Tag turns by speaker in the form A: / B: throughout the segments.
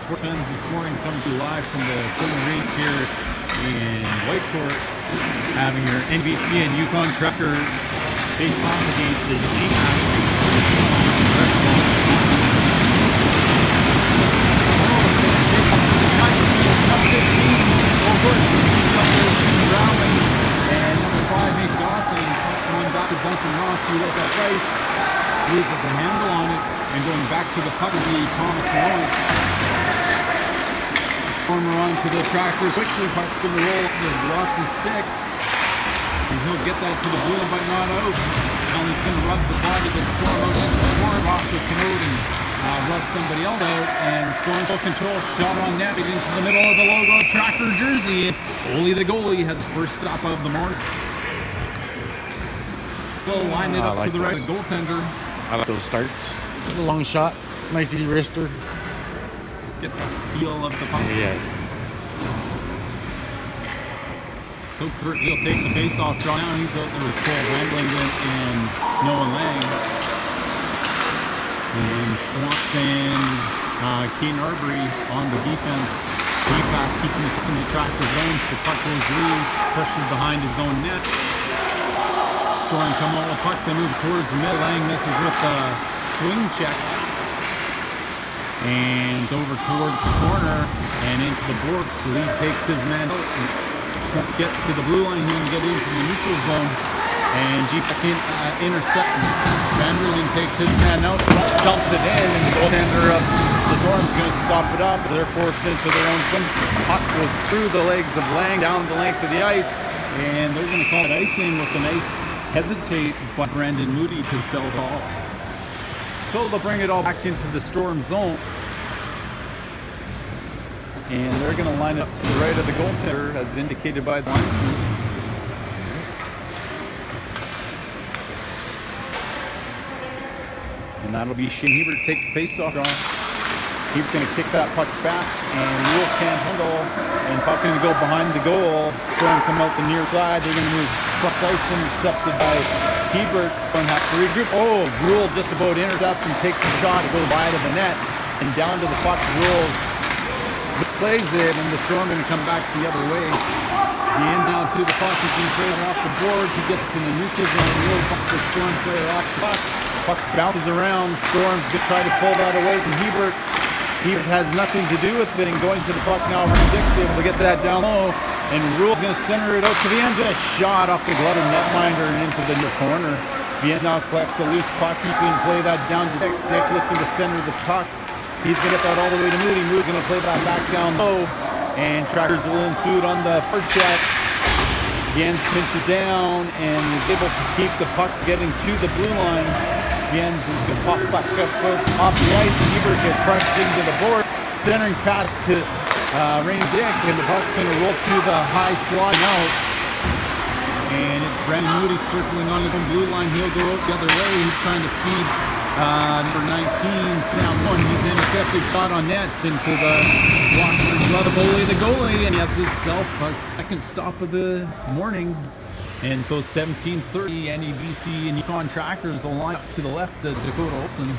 A: sports fans this morning, coming to you live from the equipment race here in Whitecourt, having your NBC and Yukon Truckers face off against the loses the handle on it and going back to the puck will be Thomas Lawrence. Stormer onto the tractors quickly. Puck's going to roll up with Ross's stick, and he'll get that to the blue but not out. Now he's going to rub the body of the Storm out into the corner. Ross will come out and rub somebody else out, and Storm full control, shot on net into the middle of the logo tracker jersey. Ole the goalie has his first stop of the morning. So line it up to the right of the goaltender.
B: I like those starts. A long shot, nice easy wrister.
A: Get the feel of the puck.
B: Yes.
A: So Kurt, he'll take the face-off draw. Now he's out there with Cole Randling and Noah Lang. And Schwartz and Kane Arbery on the defense. Feedback keeping it in the tractor zone to puck goes lead. Pushes behind his own net. Storm come out with puck, they move towards the middle. Lang misses with the swing check. And over towards the corner and into the boards. The lead takes his man out. Schultz gets to the blue line, he can get into the neutral zone. And G-Pack intercepts. Vanderling takes his man out, dumps it in, and the goaltender of the Storm's going to stop it up. They're forced into their own zone. Puck goes through the legs of Lang down the length of the ice. And they're going to call it icing with a nice hesitate by Brandon Moody to sell it all. So they'll bring it all back into the Storm zone. And they're going to line it up to the right of the goaltender as indicated by the linesman. And that'll be Shane Hebert to take the face-off draw. Hebert's going to kick that puck back, and Rule can't handle, and puck going to go behind the goal. Storm come out the near side. They're going to move cross ice, intercepted by Hebert. Storm have to regroup. Oh, Rule just about intercepts and takes a shot. It goes wide of the net and down to the puck. Rule displays it, and the Storm going to come back the other way. He ends down to the puck. He's going to play it off the boards. He gets to the neutral zone. Rule busts the Storm player off the puck. Puck bounces around. Storm's going to try to pull that away from Hebert. Hebert has nothing to do with it, and going to the puck now. Dick's able to get that down low, and Rule's going to center it out to the end. A shot off the glove of netminder and into the near corner. Vienna now collects the loose puck. He's going to play that down to Dick. Dick looking to center the puck. He's going to get that all the way to Moody. Moody's going to play that back down low, and Trackers will ensue on the first check. Jens pinches down and is able to keep the puck getting to the blue line. Jens is going to pop back up off the ice. Hebert gets crushed into the board. Centering pass to Rain Dick, and the puck's going to roll to the high slot out. And it's Brandon Moody circling on his own blue line. He'll go out the other way. He's trying to feed number 19, Sam 1. He's intercepted, shot on nets into the Rockford glove of Ole the goalie, and he has himself a second stop of the morning. And so 17:30, NEBC and Yukon Trackers will line up to the left of Dakota Olsen.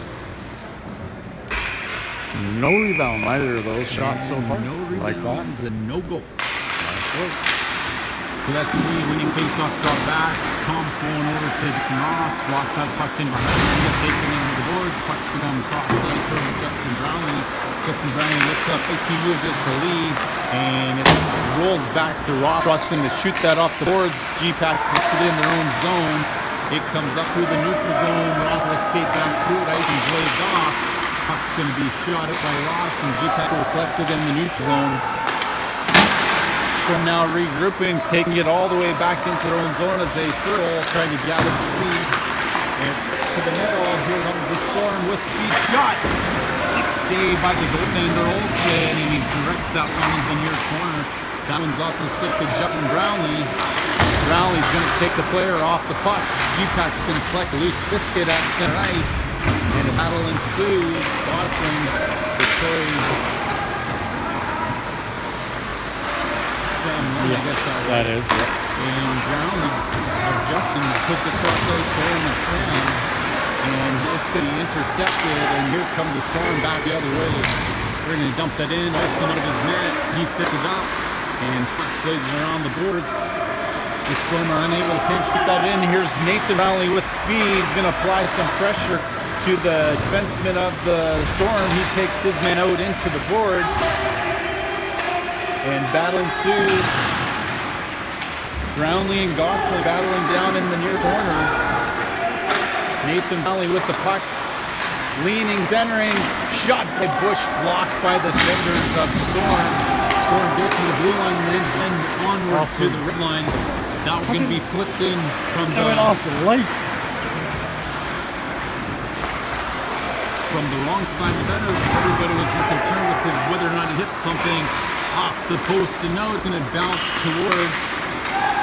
B: No rebound, either of those shots so far.
A: No rebounds and no goal. So that's the winning face-off draw back. Tom slowing over to Ross. Ross has puck in behind him. He gets taken into the boards. Puck's going across the ice over Justin Brownlee. Justin Brownlee lifts up. He moves it to lead, and it rolls back to Ross. Ross going to shoot that off the boards. G-Pack puts it in their own zone. It comes up through the neutral zone. Ross will skate down through it. Ice and blades off. Puck's going to be shot at by Ross, and G-Pack will collect it in the neutral zone. Storm now regrouping, taking it all the way back into their own zone as they circle, trying to gather the speed. And to the middle, here comes the Storm with speed shot. Stick save by the goaltender Olsen, and he directs that one into the near corner. That one's off the stick to Justin Brownlee. Brownlee's going to take the player off the puck. G-Pack's going to collect a loose biscuit at center ice, and a battle ensues. Gosling, Victoria. I guess
B: that is. Yep.
A: And Brownlee, Justin puts it across those for him and Sam, and it's going to be intercepted, and here comes the Storm back the other way. We're going to dump that in. Olsen out of his net. He sets it up. And Schwartz plays it around the boards. The Storm are unable to pinch get that in. Here's Nathan Rowley with speed. He's going to apply some pressure to the defenseman of the Storm. He takes his man out into the boards. And battle ensues. Brownlee and Gosling battling down in the near corner. Nathan Rowley with the puck. Leaning, centering, shot by Bush, blocked by the defenders of the Storm. Storm gets to the blue line and then onwards to the red line. That was going to be flipped in from the
B: off the lights.
A: From the wrong side of the center. Everybody was concerned with whether or not it hit something off the post, and now it's going to bounce towards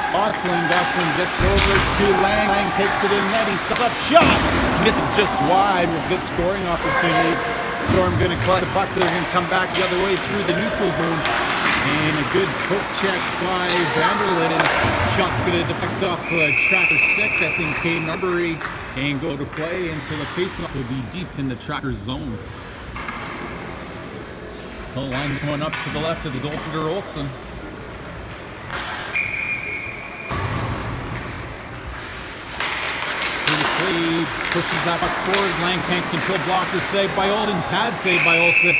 A: Gosling. Gosling gets over to Lang. Lang takes it in net. He steps up, shot! Misses just wide with good scoring opportunity. Storm going to collect the puck. They're going to come back the other way through the neutral zone. And a good poke check by Vanderlyn. Shot's going to deflect off a Tracker stick. I think Kay Marbury and go to play. And so the faceoff will be deep in the Tracker zone. The line's going up to the left of the goaltender Olsen. Pushes that puck forward. Lang can't control. Blocker saved by Olsen. Pad saved by Olsen.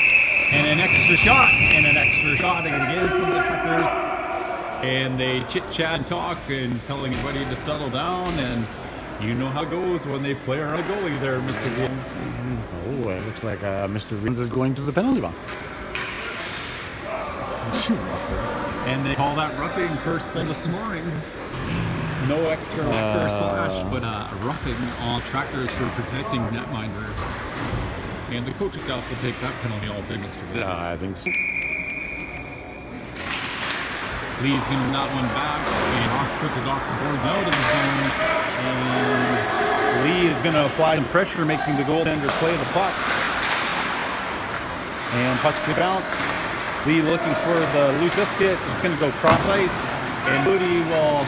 A: And an extra shot. And an extra shot again from the Truckers. And they chit-chat and talk and tell everybody to settle down. And you know how it goes when they play around the goalie there, Mr. Williams.
B: Oh, it looks like Mr. Williams is going to the penalty box.
A: And they call that roughing first thing this morning. No extra whacker slash, but roughing all Trackers for protecting netminder. And the coaching staff will take that penalty all day, Mr. Williams.
B: I think so.
A: Lee's going to knock one back, and Haas puts it off the board out of the zone. And Lee is going to apply some pressure, making the goaltender play the puck. And puck's going to bounce. Lee looking for the loose biscuit. It's going to go cross ice, and Moody will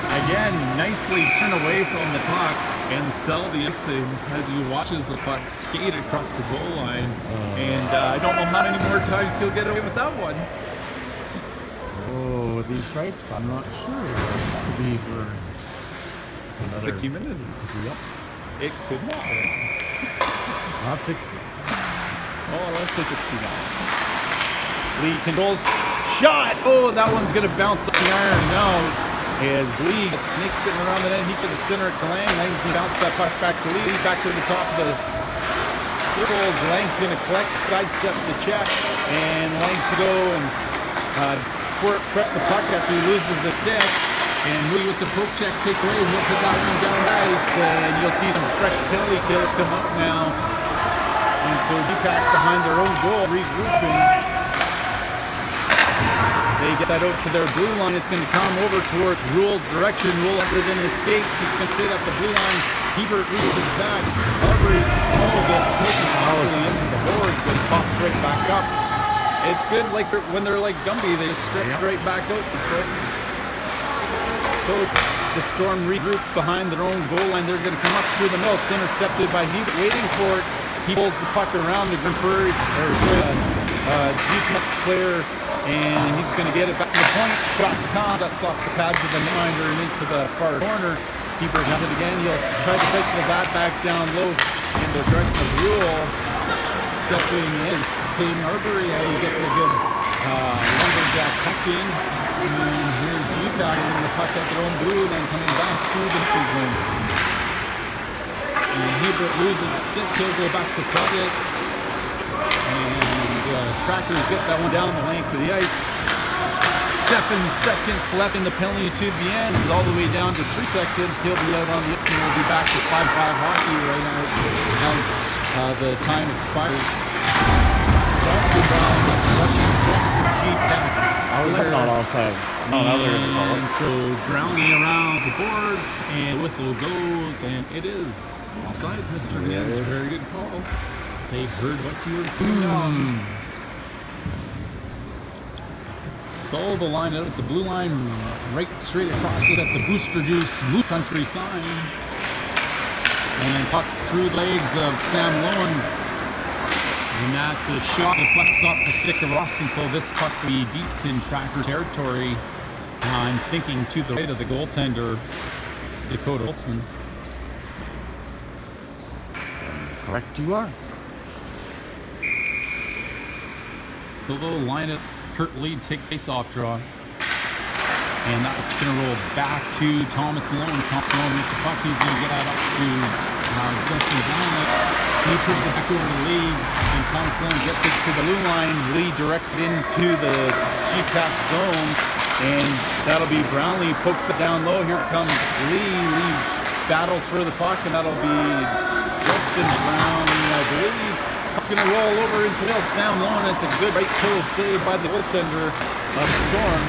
A: again nicely turn away from the puck and sell the icing as he watches the puck skate across the goal line. And I don't know how many more times he'll get away with that one.
B: Oh, with these stripes, I'm not sure. That could be for another
A: 60 minutes.
B: Yep.
A: It could not.
B: Not 60.
A: Oh, let's say 69. Lee controls. Shot! Oh, that one's going to bounce up the iron. No. As Lee gets snaked getting around the net, he can center it to Lang. Lang's going to bounce that puck back to Lee. Back to the top of the circles. Lang's going to collect, sidestep the check. And Lang's to go and press the puck after he loses the stick. And Moody with the poke check takes away. He'll put that one down the ice. And you'll see some fresh penalty kills come up now. And so D-Pack behind their own goal, regrouping. They get that out to their blue line. It's going to come over towards Rule's direction. Rule enters in escapes. It's going to stay at the blue line. Hebert reaches back. Aubrey gets taken powerfully into the boards, but pops right back up. It's good like when they're like Gumby, they just stretch right back out. So the Storm regroup behind their own goal line. They're going to come up through the middle. It's intercepted by Hebert, waiting for it. He pulls the puck around the Prairie, deep player. And he's going to get it back to the point. Shot comes. That's off the pads of the netminder and into the far corner. Keeper has it again. He'll try to cycle that back down low in the direction of Rule. Stepping in. Kay Marbury, he gets a good lumberjack puck in. And here's Utah getting the puck at their own blue and then coming back through the neutral zone. And Hebert loses the stick. He'll go back to cut it. And Trackers get that one down the length of the ice. 7 seconds left in the penalty to the end. It's all the way down to 3 seconds. He'll be out on the ice and we'll be back to 5-5 hockey right now. The time expires.
B: I was not offside. No,
A: and so Brownie around the boards and the whistle goes and it is offside, Mr. Nance. Very good call. They heard what you were doing. So the line out at the blue line, right straight across it at the Booster Juice Blue Country sign. And pucks through the legs of Sam Lowen. And that's a shot that flex off the stick of Ross, and so this puck will be deep in tracker territory. I'm thinking to the right of the goaltender, Dakota Wilson.
B: Correct, you are.
A: So they'll line it, Kurt Lee take face-off draw. And that's going to roll back to Thomas Malone. Thomas Malone with the puck. He's going to get that up to Justin Brown. He puts it back over to Lee, and Thomas Malone gets it to the blue line. Lee directs it into the G-Tap zone, and that'll be Brownlee pokes it down low. Here comes Lee. Lee battles for the puck, and that'll be Justin Brown, I believe. It's going to roll over into the Sam Malone. It's a good right toe save by the goaltender of Storm.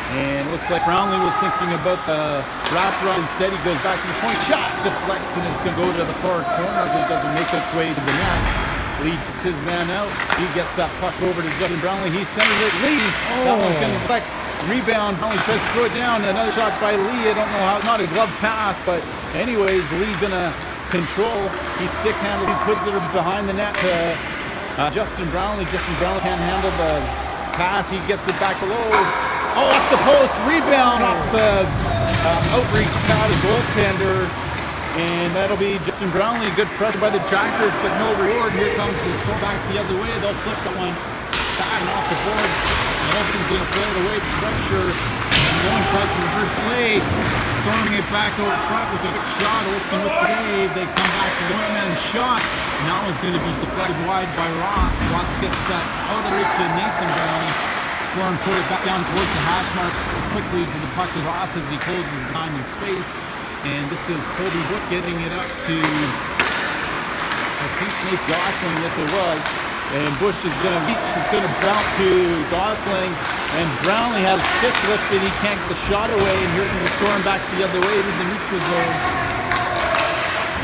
A: And it looks like Brownlee was thinking about the wrap run. Instead, he goes back to the point. Shot deflects, and it's going to go to the far corner as it doesn't make its way to the net. Lee takes his man out. He gets that puck over to Justin Brownlee. He centers it. Lee, that one's going to deflect. Rebound. Brownlee tries to throw it down. Another shot by Lee. I don't know how. Not a glove pass, but anyways, Lee's going to control. He stick handles. He puts it behind the net to Justin Brownlee. Justin Brownlee can't handle the pass. He gets it back below. Oh, off the post, rebound off the outreach pad of goaltender, and that'll be Justin Brownlee. Good pressure by the Jackers, but no reward. Here comes the Storm back the other way. They'll flip that one back and off the board. Nelson's going to play it away, pressure, and going tries to reverse play. Storming it back out front with a good shot. Olsen with the save. They come back to the one-man shot. Now it's going to be deflected wide by Ross. Ross gets that out of reach to Nathan Brownlee. Storm put it back down towards the hash mark quickly to the puck to Ross as he closes the time and space. And this is Colby Bush getting it up to, I think, Nate Gosling, yes it was. And Bush is going to reach, it's going to bounce to Gosling. And Brownlee has a stick lifted, he can't get the shot away. And here comes the Storm back the other way to the neutral zone.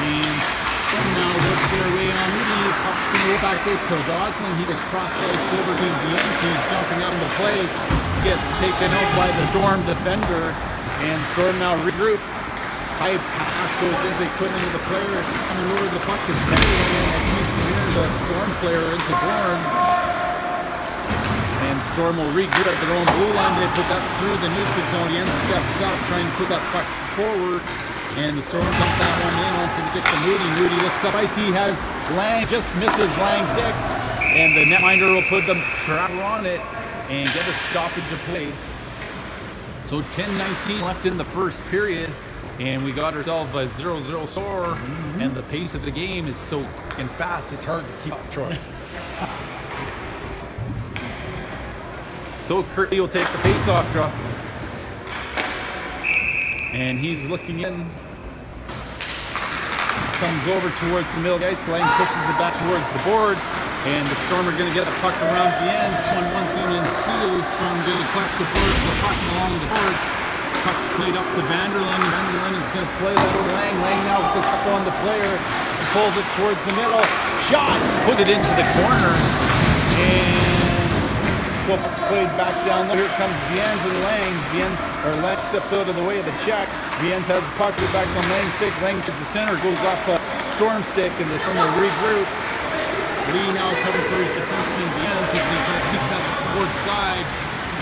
A: And Storm now works their way on Rudy. Puck's going to go back out to Gosling. He gets cross-side over to the end. He's jumping out into play. Gets taken out by the Storm defender. And Storm now regroup. High pass goes in. They put into the player. Coming over the puck is Benny. As he smears a Storm player into Bourne. And Storm will regroup at their own blue line. They put that through the neutral zone. The end steps up, trying to put that puck forward. And the Storm dump that one in onto the stick to Moody. Moody looks up ice. He has Lang, just misses Lang's stick. And the netminder will put the trapper on it and get a stoppage of play. So 10:19 left in the first period. And we got ourselves a 0-0 score. And the pace of the game is so fucking fast, it's hard to keep up, Troy. So Kurt Lee will take the face-off draw. And he's looking in. Comes over towards the middle of the ice line, pushes it back towards the boards, and the Storm are going to get the puck around the ends. 1-1's going to ensue. Storm going to collect the puck along the boards. Puck's played up to Vanderlyn. Vanderlyn is going to play that over Lang. Lang now with this up on the player. He pulls it towards the middle. Shot! Put it into the corner. And so puck's played back down there. Here comes Viens and Lang. Lang steps out of the way of the check. Viens has the puck back on Lang's stick. Lang is the center, goes off a Storm stick, and the Storm will regroup. Lee now covering for his defenseman Viens. He's going to try to keep that board side.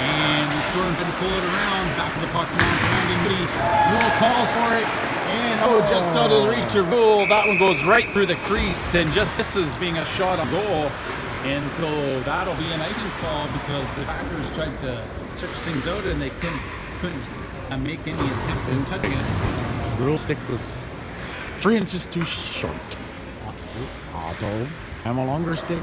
A: And the Storm going to pull it around. Back of the puck now. Brandon Moody. Rule calls for it. And just out of the reach of Rule. That one goes right through the crease. And just misses being a shot on goal. And so that'll be an icing call because the Packers tried to search things out and they couldn't make any attempt at touching it.
B: Rule stick was 3 inches too short. Although I'm a longer stick.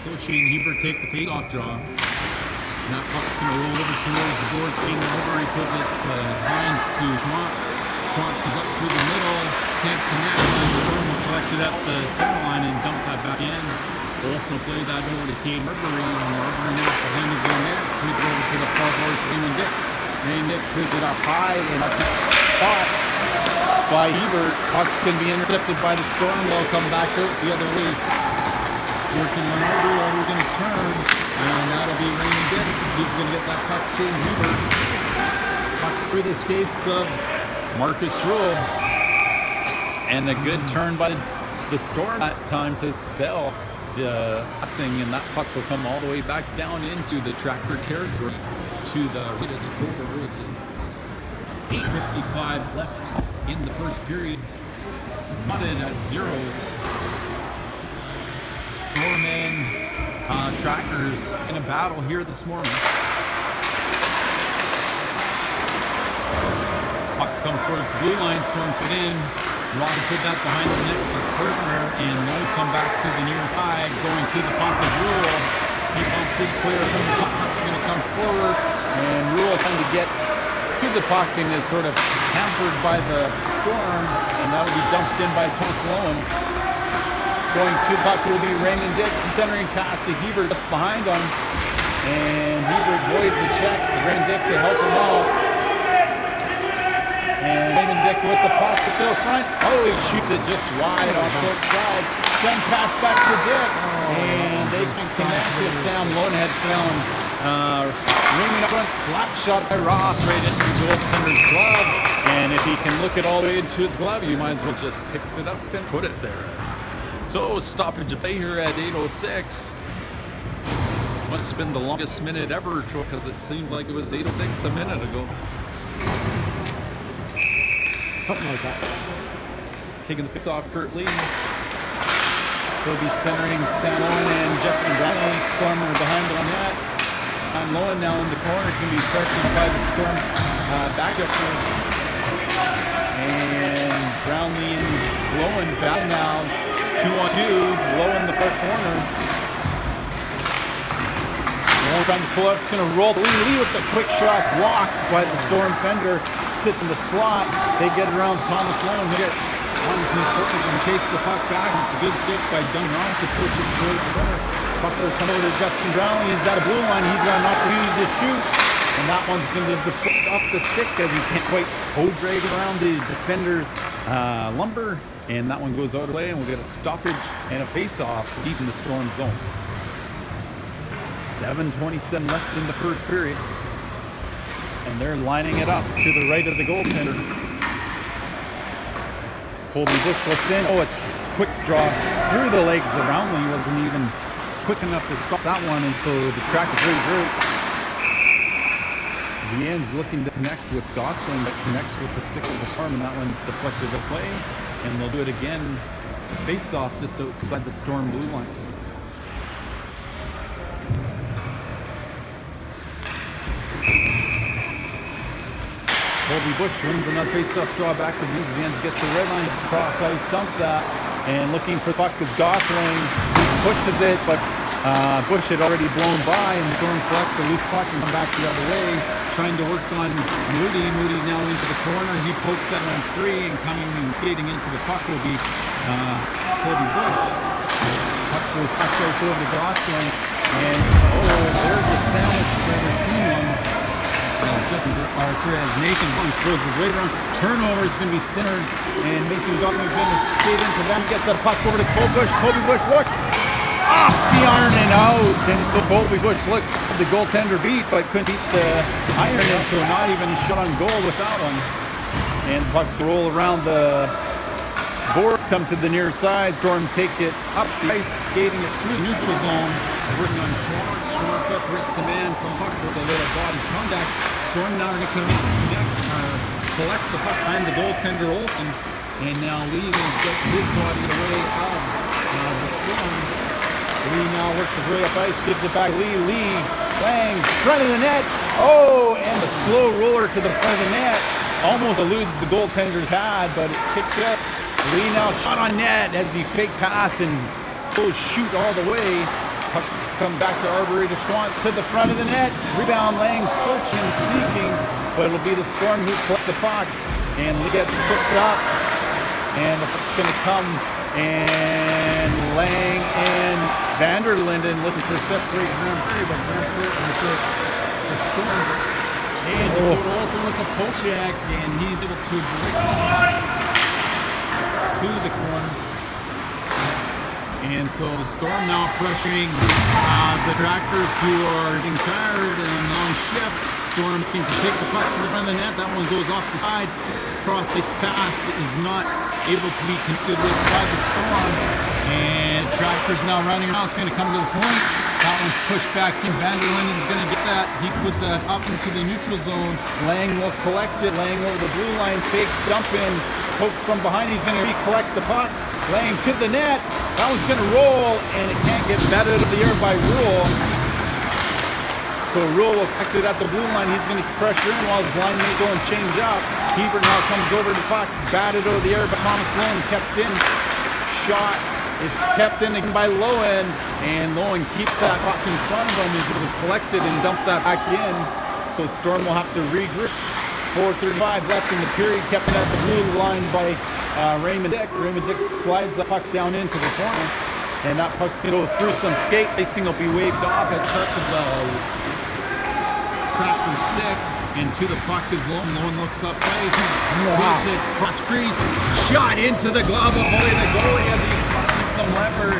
A: So Shane Hebert take the face-off draw. And that puck's going to roll over towards the boards. Skating over, he puts it behind to Schwartz. Schwartz goes up through the middle, can't connect. And the Storm will collect it at the center line and dump that back in. Also played that over to Cade Marbury. And Marbury now behind the goal net. Sweep it over to the far boards for Raymond Dick. Raymond Dick puts it up high, and that's caught by Hebert. Puck's going to be intercepted by the Storm. They'll come back out the other way. Working on We're going to turn, and that'll be Raymond Dick. He's going to get that puck to Hebert. Puck's through the skates of Marcus Rule. And a good turn by the Storm that time to sell the passing, and that puck will come all the way back down into the Tracker territory to the right of the goal. 8:55 left in the first period. Knotted at zeros. Storm and Trackers in a battle here this morning. Puck comes towards the blue line. Storm put in. Rob put that behind the net with his partner, and now come back to the near side, going to the pocket. Rule. He bumps his player from the puck. Puck's going to come forward, and Rule trying to get to the puck and is sort of hampered by the Storm, and that will be dumped in by Thomas Lowen. Going to the puck will be Raymond Dick, centering pass to Hebert just behind him, and Hebert voids the check to Raymond Dick to help him out. And Raymond Dick with the puck to the front. Oh, he shoots it just wide on short side. Send pass back to Dick, and they can connect with Sam Lowen had found. Raymond up front, slap shot by Ross right into the goaltender's glove. And if he can look it all the way into his glove, you might as well just pick it up and put it there. So stoppage of play here at 8:06. Must have been the longest minute ever, because it seemed like it was 8:06 a minute ago.
B: Something like that.
A: Taking the face off, Kurt Lee. He'll be centering Sam Lowen and Justin Brown. Storm are behind on that. Sam Lowen now in the corner is going to be pressured by the Storm backup here. And Brownlee and Lowen back now. 2-on-2. Lowen the far corner. Lowen trying to pull up. It's going to roll. Lee with the quick shot blocked by the Storm fender. Sits in the slot. They get around Thomas Lowen. They get on his misses and chase the puck back. It's a good stick by Dunn Ross to push it towards the corner. Puck will come over to Justin Brownlee. He's at a blue line. He's got an opportunity to shoot. And that one's going to deflect off the stick as he can't quite toe drag around the defender's lumber. And that one goes out of play, and we'll get a stoppage and a face-off deep in the Storm zone. 7:27 left in the first period. And they're lining it up to the right of the goaltender. Colby Bush looks in. Oh, it's quick draw through the legs. The Brownlee wasn't even quick enough to stop that one, and so the track is very great. The end's looking to connect with Gosling, but connects with the stick of the Storm, and that one's deflected the play. And they'll do it again. Face off just outside the Storm blue line. Colby Bush wins another face-off draw back to Vans. Vans gets the red line, cross ice, dump that, and looking for the puck is Gosling. Pushes it, but Bush had already blown by, and Storm collect the loose puck and come back the other way, trying to work on Moody. Moody now into the corner. He pokes that one free, and coming and skating into the puck will be Colby Bush. Puck goes past ice over to Gosling, and there's the sandwich. Never seen one. As Nathan throws his weight around. Turnover is going to be centered, and Mason Gosling is going to skate into them. Gets that puck over to Colby Bush. Colby Bush looks off the iron and out, and so Colby Bush looked the goaltender beat, but couldn't beat the iron, and so not even shot on goal without him. And pucks roll around the boards, come to the near side. Storm take it up the ice, skating it through the neutral zone. Working on Schwartz. Schwartz separates the man from puck with a little body contact. Storm now going to collect the puck behind the goaltender Olsen, and now Lee will get his body away of the Storm. Lee now works his way up ice, gives it back. Lee, bang, front of the net. Oh, and the slow roller to the front of the net. Almost eludes the goaltender's pad, but it's kicked up. Lee now shot on net as he fake pass and shoot all the way. Puck comes back to Arboretus Schwant to the front of the net. Rebound Lang searching, seeking, but it'll be the Storm who collect the puck. And Lee gets tripped up, and the puck's going to come, and Lang and Vanderlinden looking to separate Grand Prix, but Grand Prix the Storm. And also with the poke check, and he's able to break to the corner. And so the Storm now pressuring the Trackers, who are getting tired and on shift. Storm looking to take the puck to the front of the net. That one goes off the side. Cross-ice pass is not able to be connected with by the Storm. And Tractor's now running around. It's going to come to the point. That one's pushed back in. Vanderlyn is going to get that. He puts that up into the neutral zone. Lang will collect it. Lang over the blue line. Fakes dump in. Poke from behind. He's going to recollect the puck. Lang to the net. That one's going to roll. And it can't get batted out of the air by Rule. So Rule will collect it at the blue line. He's going to pressure in while his line may go and change up. Hebert now comes over to the puck. Batted out of the air by Thomas Lowen. Kept in. Shot is kept in again by Lowen, and Lowen keeps that puck in front of him. He's able to collect it and dump that back in. So Storm will have to regroup. 4:35 left in the period, kept it at the blue line by Raymond Dick. Raymond Dick slides the puck down into the corner, and that puck's going to go through some skates. Icing will be waved off at the touch of the Tractor stick. And to the puck is Lowen. Lowen looks up ice. He it cross crease. Shot into the glove of the goalie as he finds some lever.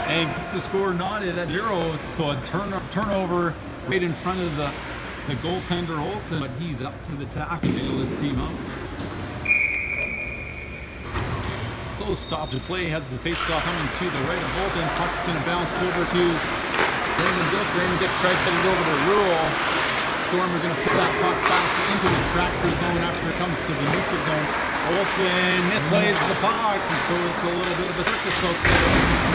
A: And keeps the score knotted at 0. So a turnover right in front of the goaltender Olsen. But he's up to the task to bail his team out. So stoppage of play has the faceoff coming to the right of Olsen. Puck's going to bounce over to Raymond Dick. Raymond Dick tries to send it over to Rule. Storm are going to put that puck back into the Tractor zone after it comes to the neutral zone. Olsen misplays the puck, and so it's a little bit of a circus out there.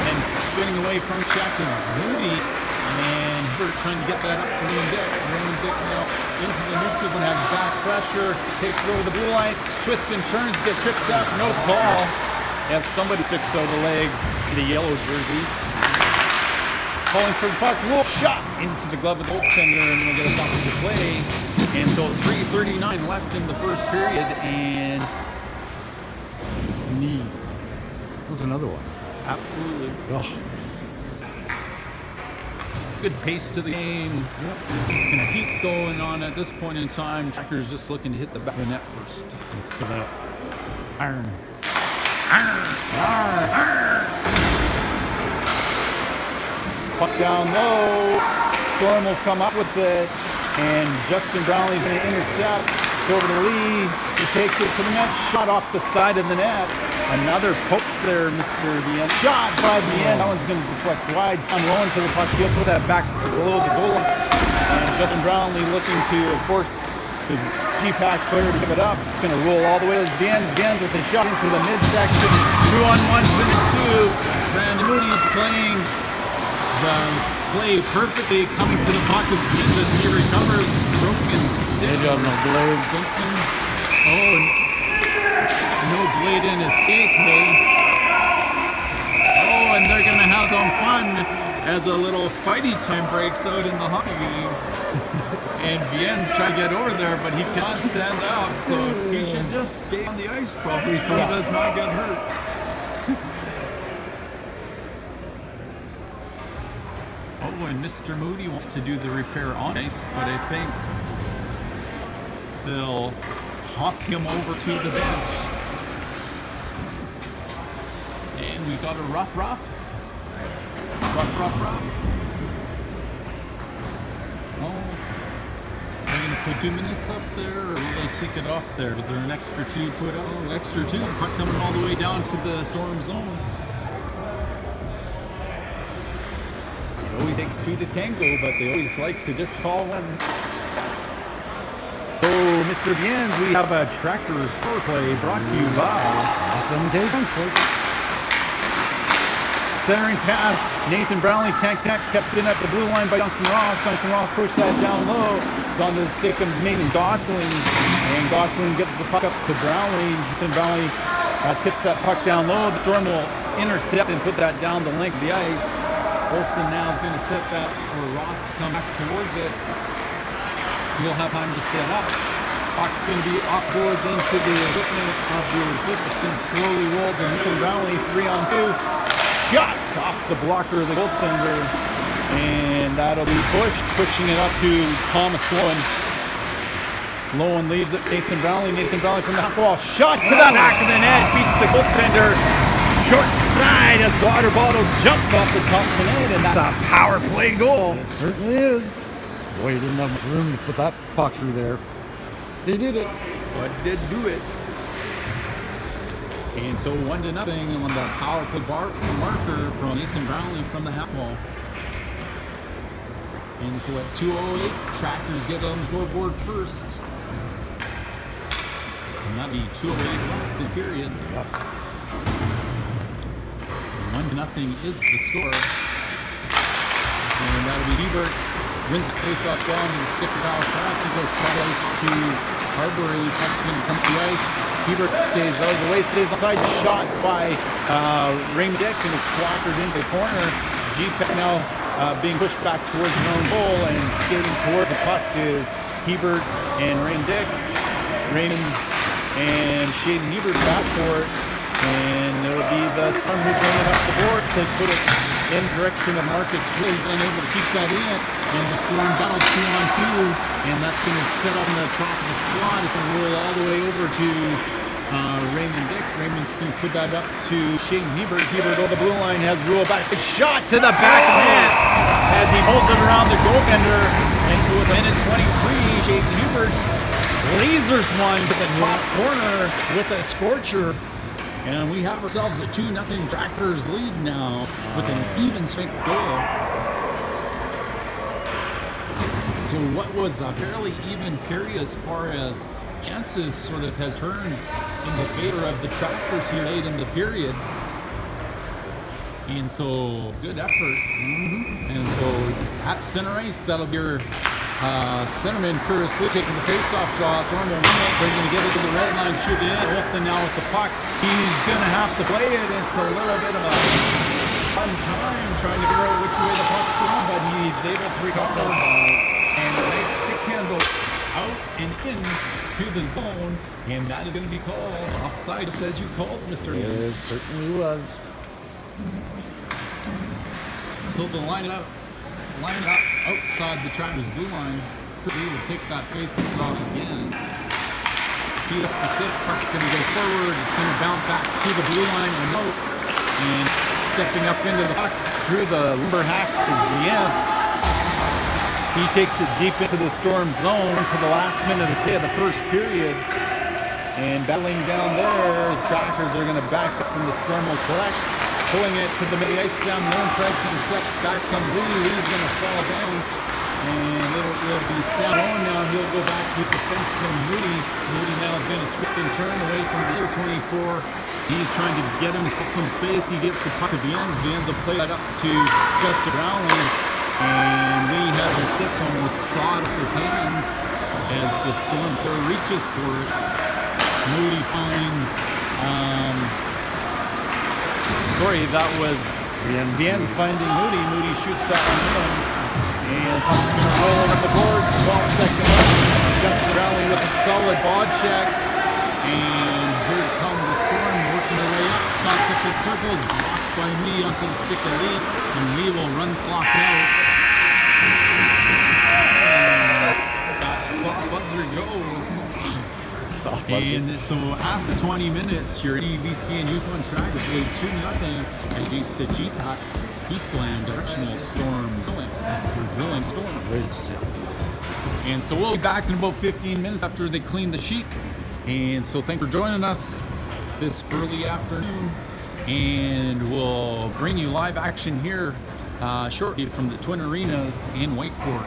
A: And spinning away from check is Moody. And Hebert trying to get that up to Raymond Dick. Raymond Dick now into the neutral zone, has back pressure, takes it over the blue line, twists and turns, gets tripped up, no call. As somebody sticks out the leg to the yellow jerseys. Calling for the puck, Rule shot into the glove of the goaltender, and we'll get a stoppage of play. And so 3:39 left in the first period, and knees.
B: That was another one.
A: Absolutely.
B: Oh.
A: Good pace to the game. Yep. Gonna keep going on at this point in time. Tractor's just looking to hit the back of the net first.
B: Instead of
A: Iron. Puck down low. Storm will come up with it, and Justin Brownlee's going to intercept. It's over to Lee. He takes it to the net. Shot off the side of the net. Another post there, Mr. Bien. Shot by Bien. That one's going to deflect wide. Sam Lowen to the puck. He'll put that back below the goal line. And Justin Brownlee looking to force the G-Pack player to give it up. It's going to roll all the way to Bien. Bien with a shot into the midsection. 2-on-1 for the Sioux. Brandon Moody playing the play perfectly, coming to the pocket as he recovers. Broken stick.
B: Maybe on the blade.
A: Something. Oh, no blade in his skate. Oh, and they're going to have some fun as a little fighty time breaks out in the hockey game. And Vien's trying to get over there, but he cannot stand up. So he should just stay on the ice probably so he does not get hurt. Oh, and Mr. Moody wants to do the repair on ice, but I think they'll hawk him over to the bench. And we got a rough. Oh, are they going to put 2 minutes up there, or will they take it off there? Was there an extra 2 put out? Oh, extra 2. Puck coming all the way down to the Storm zone. It always takes 2 to tango, but they always like to just call one. So, Mr. Viens, we have a Tractor score play brought to you by
B: Awesome Day Transport.
A: Centering pass, Nathan Brownlee kept in at the blue line by Duncan Ross. Duncan Ross pushed that down low. It's on the stick of Nathan Gosling, and Gosling gets the puck up to Brownlee. Nathan Brownlee tips that puck down low. The Storm will intercept and put that down the length of the ice. Olsen now is going to set that for Ross to come back towards it. He'll have time to set up. Puck's going to be off boards into the equipment of the fish. It's going to slowly roll to Nathan Brownlee, 3-on-2. Shots off the blocker of the goaltender. And that'll be pushing it up to Thomas Lowen. Lowen leaves it, Nathan Brownlee from the half wall. Shot to the back of the net, beats the goaltender. Short side as water bottle jumped off the top of the net, and that's a power play goal.
B: It certainly is. Boy, didn't have much room to put that puck through there. They did it.
A: But did do it. And so 1-0 on the power play marker from Nathan Brownlee from the half wall. And so at 2:08, Tractors get on the scoreboard first. And that'll be 2:08 left in period.
B: Yep.
A: 1-0 is the score. And that'll be Hebert. Wins the face-off down to the stick of Dallas Cross. He goes twice to Harbury. Puck's going to come to the ice. Hebert stays out of the way, stays outside. Shot by Raymond Dick, and it's flockered into the corner. G-Pack now being pushed back towards his own goal, and skating towards the puck is Hebert and Raymond Dick. Raymond and Shaden Hebert back for it. And it'll be the Storm who bring it up the boards. They put it in direction of Marcus Wade, unable to keep that in. And the Storm battle 2-on-2. And that's going to set up in the top of the slot. It's going to roll all the way over to Raymond Dick. Raymond's going to put that up to Shaden Hebert. Hebert over the blue line has rolled back. A shot to the back of the net as he pulls it around the goaltender. And so with a minute 23, Shaden Hebert lasers one to the top corner with a scorcher. And we have ourselves a 2-0 Tractors lead now with an even strength goal. So what was a fairly even period as far as chances sort of has turned in the favor of the Tractors here late in the period. And so good effort. And so at center ice, that'll be your centerman Curtis Lee taking the face-off draw. They're going to get it to the red line, shoot it in. Olsen now with the puck. He's going to have to play it. It's a little bit of a fun time trying to figure out which way the puck's going, but he's able to recover. And a nice stick handle out and in to the zone. And that is going to be called offside, just as you called, Mr.
B: It certainly was.
A: Still to line it up outside the Tractors blue line. He will take that face and draw again. Tee up the stick. Puck's going to go forward. It's going to bounce back to the blue line and out. And stepping up into the puck through the Lumberhacks is Lies. He takes it deep into the Storm zone to the last minute of the first period. And battling down there, the Tractors are going to back up and the Storm will collect. Pulling it to the middle ice down, Lone tries to intercept, back comes Lee, Lee's going to fall down, and it will be Salon now. He'll go back to defenseman Moody. Moody now is going to twist and turn away from the other 24. He's trying to get himself some space. He gets the puck to Viennes. Viennes will play that up to Justin Brownlee, and Lee has a sip almost sawed off his hands as the Storm player reaches for it. Moody finds that was Viennes finding Moody. Moody shoots that one in. And puck's going to roll over the boards. 12 seconds left. Justin Brownlee with a solid ball check. And here comes the Storm working their way up. Stops up the circles. Blocked by Lee onto the stick of Lee. And Lee will run the clock out. And that soft buzzer goes. And so after 20 minutes, your NEBC and Yukon Tractors lead 2-0 against the G-Pack Eastland Directional Storm Drilling Storm. And so we'll be back in about 15 minutes after they clean the sheet. And so thanks for joining us this early afternoon. And we'll bring you live action here shortly from the Twin Arenas in Whitecourt.